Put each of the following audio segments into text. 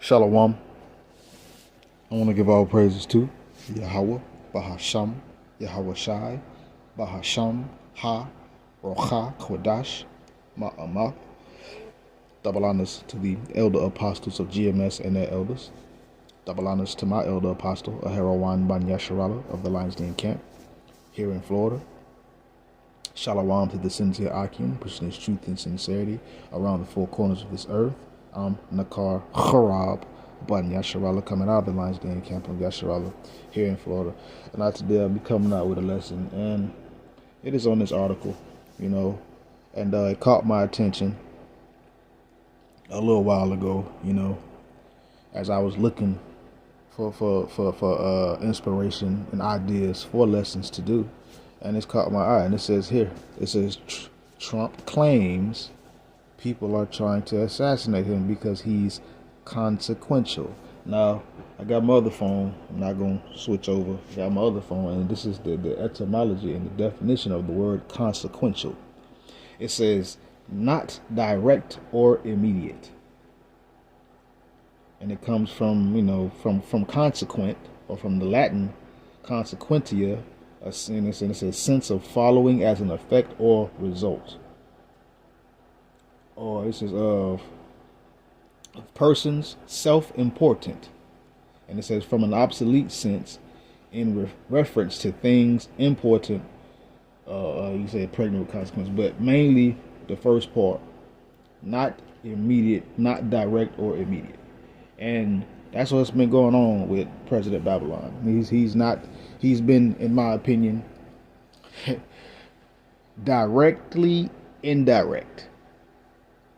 Shalom. I want to give all praises to Yahweh, Bahasham, Yahweh Shai, Bahasham, Ha, Rocha, Kodash, Ma'amah. Double honors to the elder apostles of GMS and their elders. Double honors to my elder apostle, Aharawan Ban Yasharala of the Lions Den Camp here in Florida. Shalom to the sincere Akim, pushing his truth and sincerity around the four corners of this earth. I'm Nakar Harab Ban Yasharala, coming out of the Lions Den Camp of Yasharala here in Florida. And today I'll be coming out with a lesson, and it is on this article, and it caught my attention a little while ago, as I was looking for inspiration and ideas for lessons to do. And it's caught my eye, and it says here, Trump claims people are trying to assassinate him because he's consequential. Now, I got my other phone. I'm not going to switch over. I got my other phone, and this is the etymology and the definition of the word consequential. It says, not direct or immediate. And it comes from consequent, or from the Latin consequentia, and it's a sense of following as an effect or result. Or it says of persons self-important. And it says from an obsolete sense in reference to things important. You said pregnant with consequences, but mainly the first part, not immediate, not direct or immediate. And that's what's been going on with President Babylon. He's been, in my opinion, directly indirect.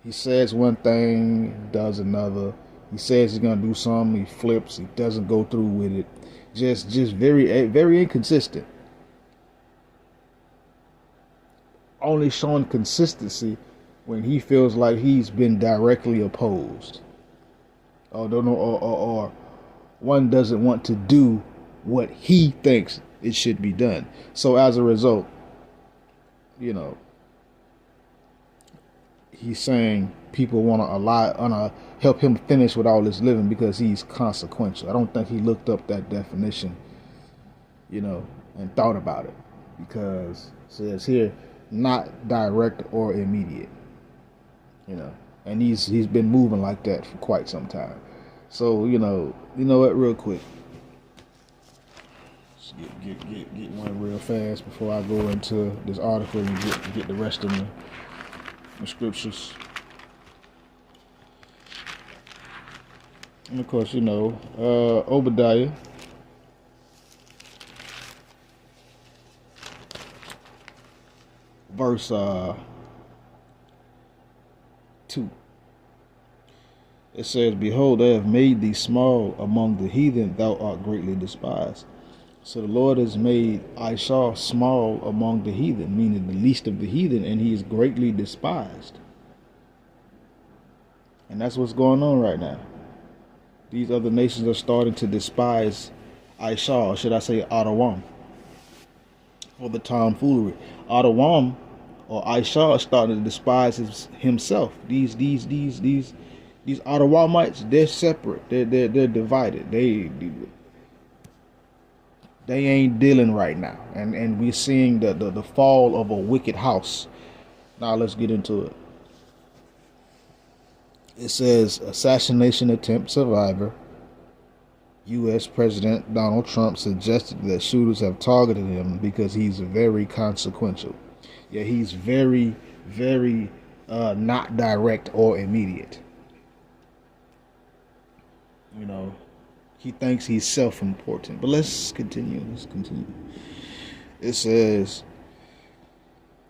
He says one thing, does another. He says he's gonna do something, he flips, he doesn't go through with it. Just very inconsistent. Only showing consistency when he feels like he's been directly opposed. Or one doesn't want to do what he thinks it should be done. So as a result, he's saying people want to help him finish with all this living because he's consequential. I don't think he looked up that definition, and thought about it, because it says here, not direct or immediate, and he's been moving like that for quite some time. So what, real quick, let's get one real fast before I go into this article and get the rest of the scriptures. And of course, Obadiah verse 2. It says, behold, I have made thee small among the heathen, thou art greatly despised. So the Lord has made Isha small among the heathen, meaning the least of the heathen, and he is greatly despised. And that's what's going on right now. These other nations are starting to despise Isha, or should I say Adawam, for the tomfoolery. Adawam or Isha is starting to despise himself. These Adawamites, they're separate. They're divided. They ain't dealing right now, and we're seeing the fall of a wicked house. Now let's get into it. It says, assassination attempt survivor. U.S. President Donald Trump suggested that shooters have targeted him because he's very consequential. Yeah, he's very, very not direct or immediate. He thinks he's self-important. But let's continue. It says,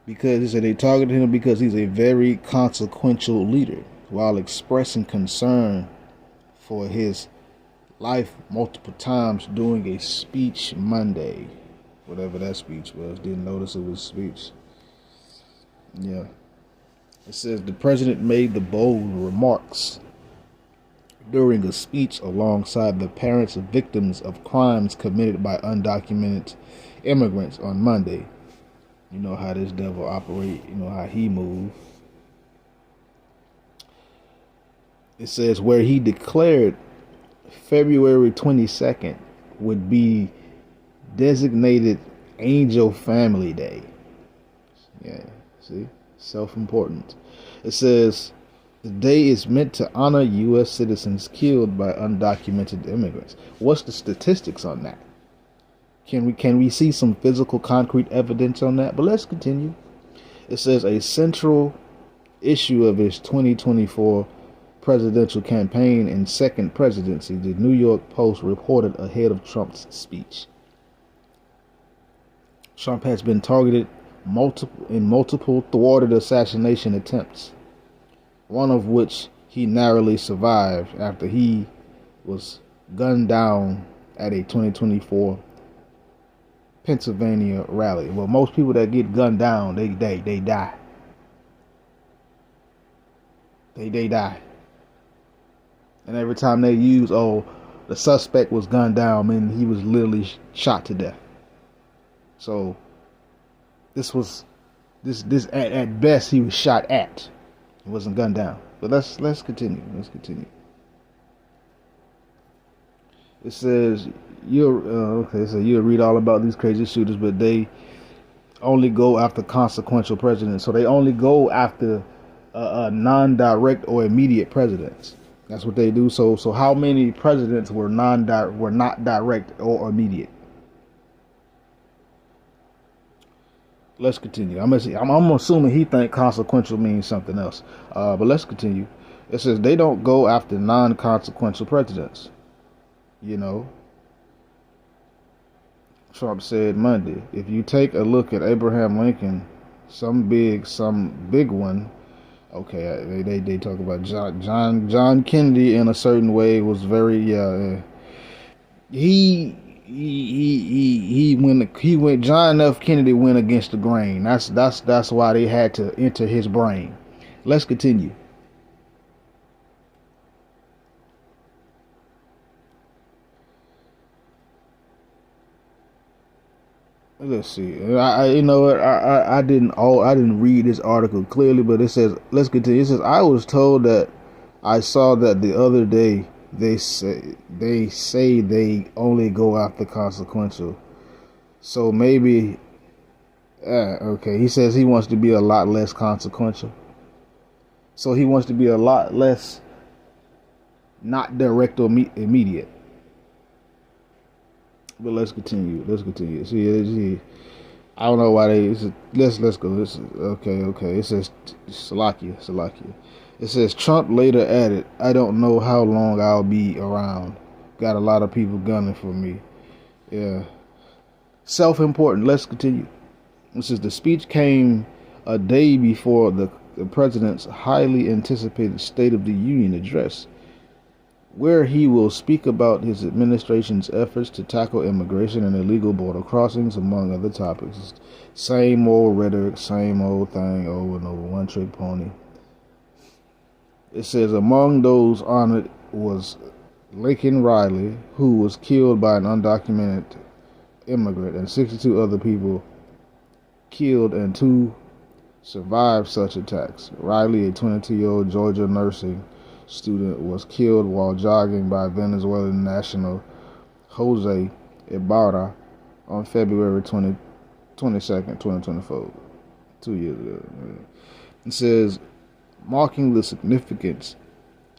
they targeted him because he's a very consequential leader, while expressing concern for his life multiple times during a speech Monday. Whatever that speech was. Didn't notice it was a speech. Yeah. It says the president made the bold remarks during a speech alongside the parents of victims of crimes committed by undocumented immigrants on Monday. You know how this devil operate, how he move. It says where he declared February 22nd would be designated Angel Family Day. Yeah, see? Self-important. It says the day is meant to honor U.S. citizens killed by undocumented immigrants. What's the statistics on that? Can we see some physical, concrete evidence on that? But let's continue. It says a central issue of his 2024 presidential campaign and second presidency, the New York Post reported ahead of Trump's speech. Trump has been targeted in multiple thwarted assassination attempts, one of which he narrowly survived after he was gunned down at a 2024 Pennsylvania rally. Well, most people that get gunned down, they die. They die. And every time they use, the suspect was gunned down, and he was literally shot to death. So this at best he was shot at. He wasn't gunned down. But let's continue. Let's continue. It says so you'll read all about these crazy shooters, but they only go after consequential presidents. So they only go after non-direct or immediate presidents. That's what they do. So how many presidents were not direct or immediate? Let's continue. I'm assuming he think consequential means something else. But let's continue. It says they don't go after non-consequential presidents. You know, Trump said Monday, if you take a look at Abraham Lincoln, some big one. Okay, they talk about John Kennedy in a certain way was very he went John F. Kennedy went against the grain. That's why they had to enter his brain. Let's continue. Let's see. I didn't read this article clearly, but it says, let's continue. It says, I was told that I saw that the other day they say they only go after consequential. So maybe okay. He says he wants to be a lot less consequential. So he wants to be a lot less not direct or immediate. But let's continue. See, I don't know why let's go. Okay. It says Salakia. It says Trump later added, I don't know how long I'll be around. Got a lot of people gunning for me. Yeah. Self-important. Let's continue. It says the speech came a day before the president's highly anticipated State of the Union address, where he will speak about his administration's efforts to tackle immigration and illegal border crossings, among other topics. Same old rhetoric, same old thing over and over, one-trick pony. It says among those honored was Laken Riley, who was killed by an undocumented immigrant, and 62 other people killed and 2 survived such attacks. Riley, a 22-year-old Georgia nursing student, was killed while jogging by Venezuelan national Jose Ibarra on February 22nd, 2024, 2 years ago. It says, marking the significance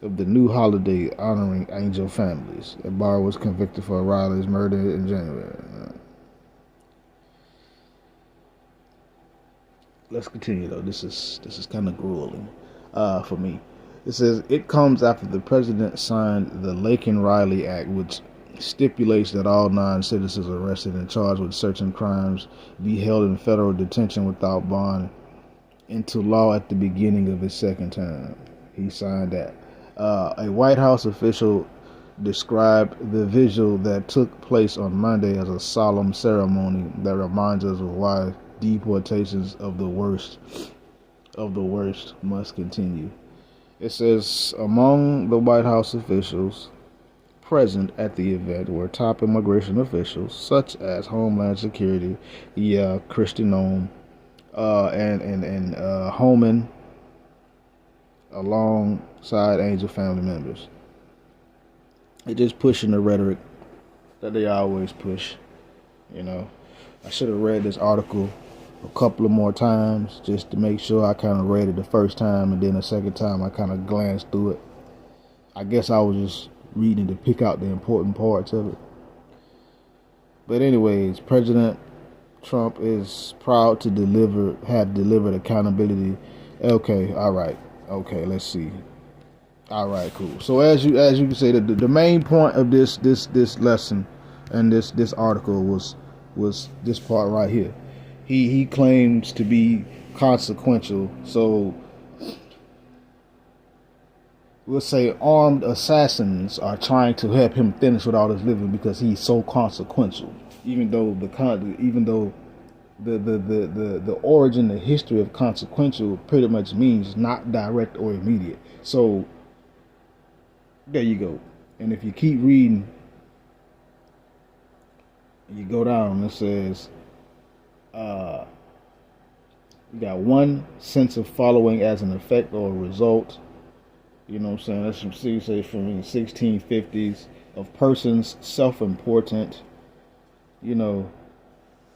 of the new holiday honoring angel families. Ibarra was convicted for Riley's murder in January. Let's continue though. This is kind of grueling for me. It says it comes after the president signed the Laken Riley Act, which stipulates that all non-citizens arrested and charged with certain crimes be held in federal detention without bond, into law at the beginning of his second term. He signed that. A White House official described the vigil that took place on Monday as a solemn ceremony that reminds us of why deportations of the worst must continue. It says among the White House officials present at the event were top immigration officials such as Homeland Security, Kristi Noem, and Homan alongside angel family members. They're just pushing the rhetoric that they always push. You know, I should have read this article a couple of more times just to make sure. I kind of read it the first time, and then the second time I kind of glanced through it. I guess I was just reading to pick out the important parts of it. But anyways, President Trump is proud to have delivered accountability. Okay, all right. Okay, let's see. All right, cool. So as you can say, the main point of this lesson and this article was this part right here. He claims to be consequential. So we'll say armed assassins are trying to help him finish with all his living because he's so consequential. Even though the origin, the history of consequential pretty much means not direct or immediate. So there you go. And if you keep reading, you go down, it says, you got one sense of following as an effect or a result. You know what I'm saying? That's from the 1650s of persons self-important,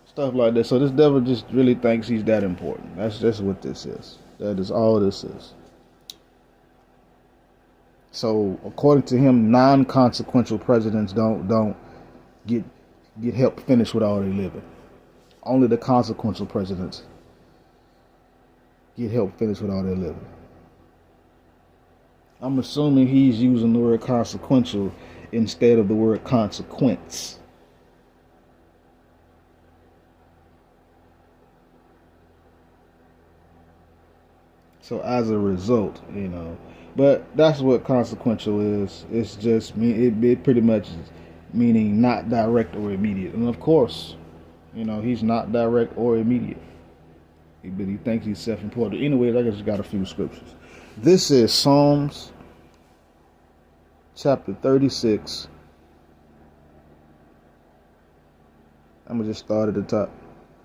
stuff like that. So this devil just really thinks he's that important. That's what this is. That is all this is. So according to him, non-consequential presidents don't get help finish with all they living. Only the consequential presidents get help finish with all their living. I'm assuming he's using the word consequential instead of the word consequence. So as a result, but that's what consequential is. It's just it pretty much is meaning not direct or immediate. And of course, he's not direct or immediate. But he thinks he's self-important. Anyways, I just got a few scriptures. This is Psalms chapter 36. I'm going to just start at the top.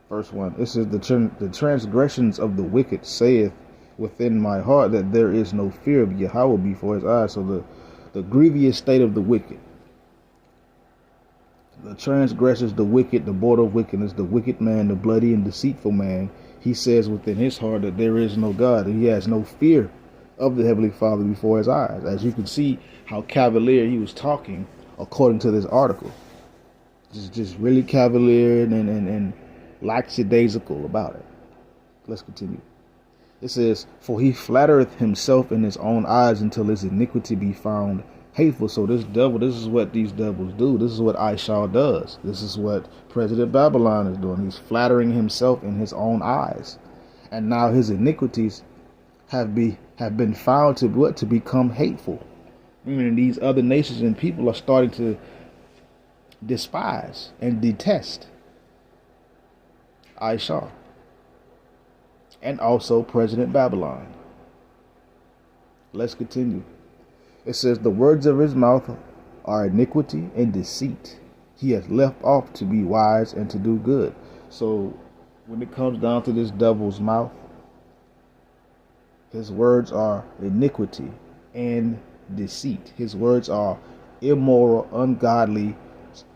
Verse 1. This is the transgressions of the wicked saith within my heart that there is no fear of Yahweh before his eyes. So the grievous state of the wicked. The transgressors, the wicked, the border of wickedness, the wicked man, the bloody and deceitful man. He says within his heart that there is no God, and he has no fear of the Heavenly Father before his eyes. As you can see how cavalier he was talking according to this article. Just really cavalier and lackadaisical about it. Let's continue. It says, for he flattereth himself in his own eyes until his iniquity be found hateful. So this is what these devils do. This is what Aisha does. This is what President Babylon is doing. He's flattering himself in his own eyes. And now his iniquities have been found to become hateful. Meaning these other nations and people are starting to despise and detest Aisha. And also President Babylon. Let's continue. It says, the words of his mouth are iniquity and deceit. He has left off to be wise and to do good. So when it comes down to this devil's mouth, his words are iniquity and deceit. His words are immoral, ungodly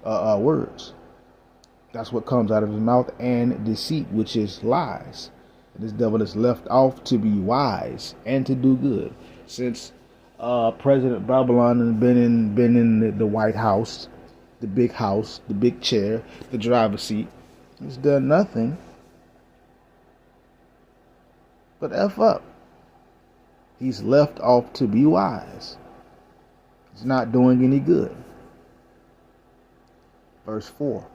words. That's what comes out of his mouth, and deceit, which is lies. This devil is left off to be wise and to do good. Since President Babylon has been in the White House, the big chair, the driver's seat, he's done nothing but F up. He's left off to be wise. He's not doing any good. Verse 4.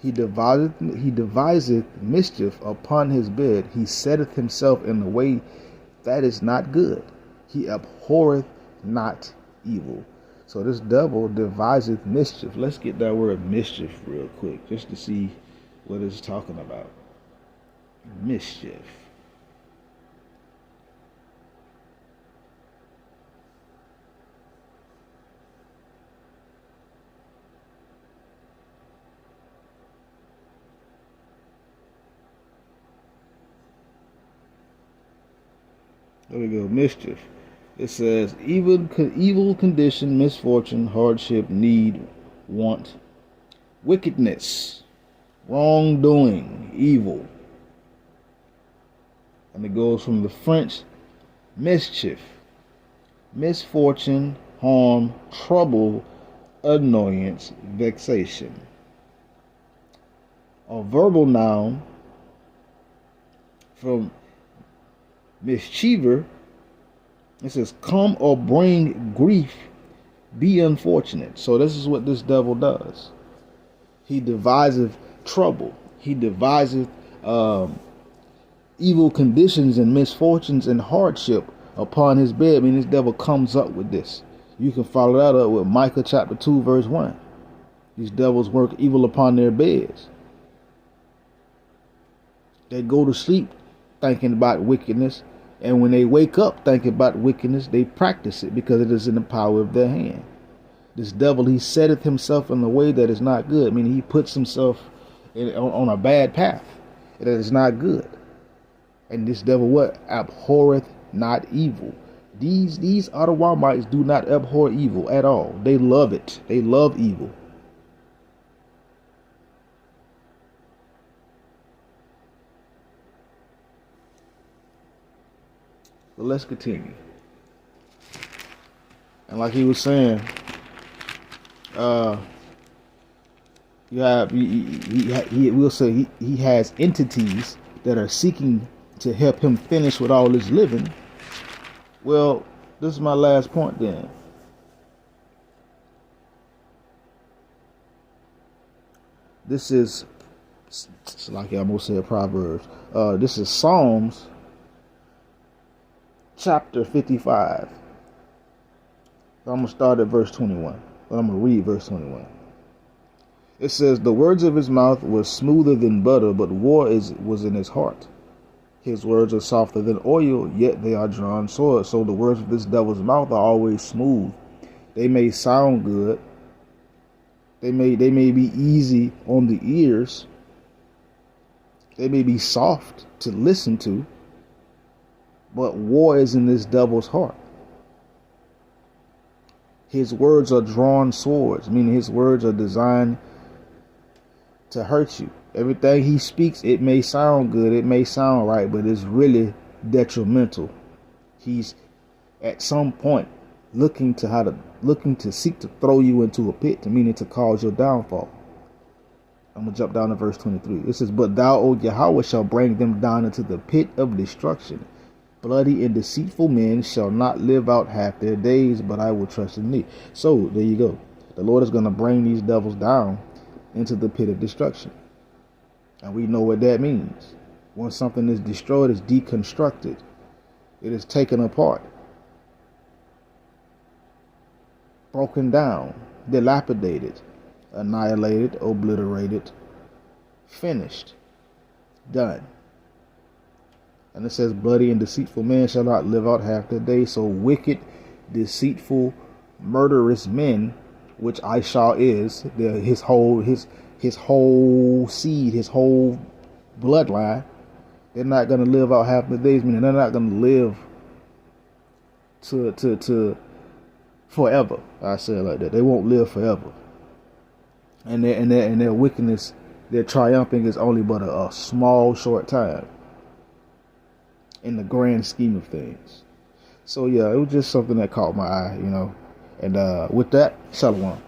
He deviseth mischief upon his bed. He setteth himself in the way that is not good. He abhorreth not evil. So this devil deviseth mischief. Let's get that word mischief real quick, just to see what it's talking about. Mischief. There we go. Mischief. It says evil condition, misfortune, hardship, need, want, wickedness, wrongdoing, evil. And it goes from the French mischief, misfortune, harm, trouble, annoyance, vexation. A verbal noun from mischiever. It says, come or bring grief, be unfortunate. So this is what this devil does. He deviseth trouble. He deviseth evil conditions and misfortunes and hardship upon his bed. I mean, this devil comes up with this. You can follow that up with Micah chapter 2, verse 1. These devils work evil upon their beds. They go to sleep thinking about wickedness, and when they wake up thinking about wickedness, they practice it because it is in the power of their hand. This devil, he setteth himself in a way that is not good. I mean, he puts himself on a bad path that is not good. And this devil, what? Abhorreth not evil. These Adawamites do not abhor evil at all. They love it. They love evil. But let's continue. And like he was saying, he will say he has entities that are seeking to help him finish with all his living. Well, this is my last point then. This is, like I almost said, Proverbs. This is Psalms chapter 55. I'm going to start at verse 21. But I'm going to read verse 21. It says, the words of his mouth were smoother than butter, but war was in his heart. His words are softer than oil, yet they are drawn swords. So the words of this devil's mouth are always smooth. They may sound good. They may be easy on the ears. They may be soft to listen to. But war is in this devil's heart. His words are drawn swords, meaning his words are designed to hurt you. Everything he speaks, it may sound good, it may sound right, but it's really detrimental. He's at some point looking to seek to throw you into a pit, meaning to cause your downfall. I'm going to jump down to verse 23. It says, but thou, O Yahweh, shall bring them down into the pit of destruction. Bloody and deceitful men shall not live out half their days, but I will trust in thee. So, there you go. The Lord is going to bring these devils down into the pit of destruction. And we know what that means. Once something is destroyed, it's deconstructed. It is taken apart. Broken down. Dilapidated. Annihilated. Obliterated. Finished. Done. And it says, bloody and deceitful men shall not live out half their days. So wicked, deceitful, murderous men, which Aishah is, his whole seed, his whole bloodline, they're not going to live out half their days. Meaning they're not going to live to forever. I say it like that. They won't live forever. And their wickedness, their triumphing is only but a small, short time in the grand scheme of things. So yeah, it was just something that caught my eye, And with that, shalom.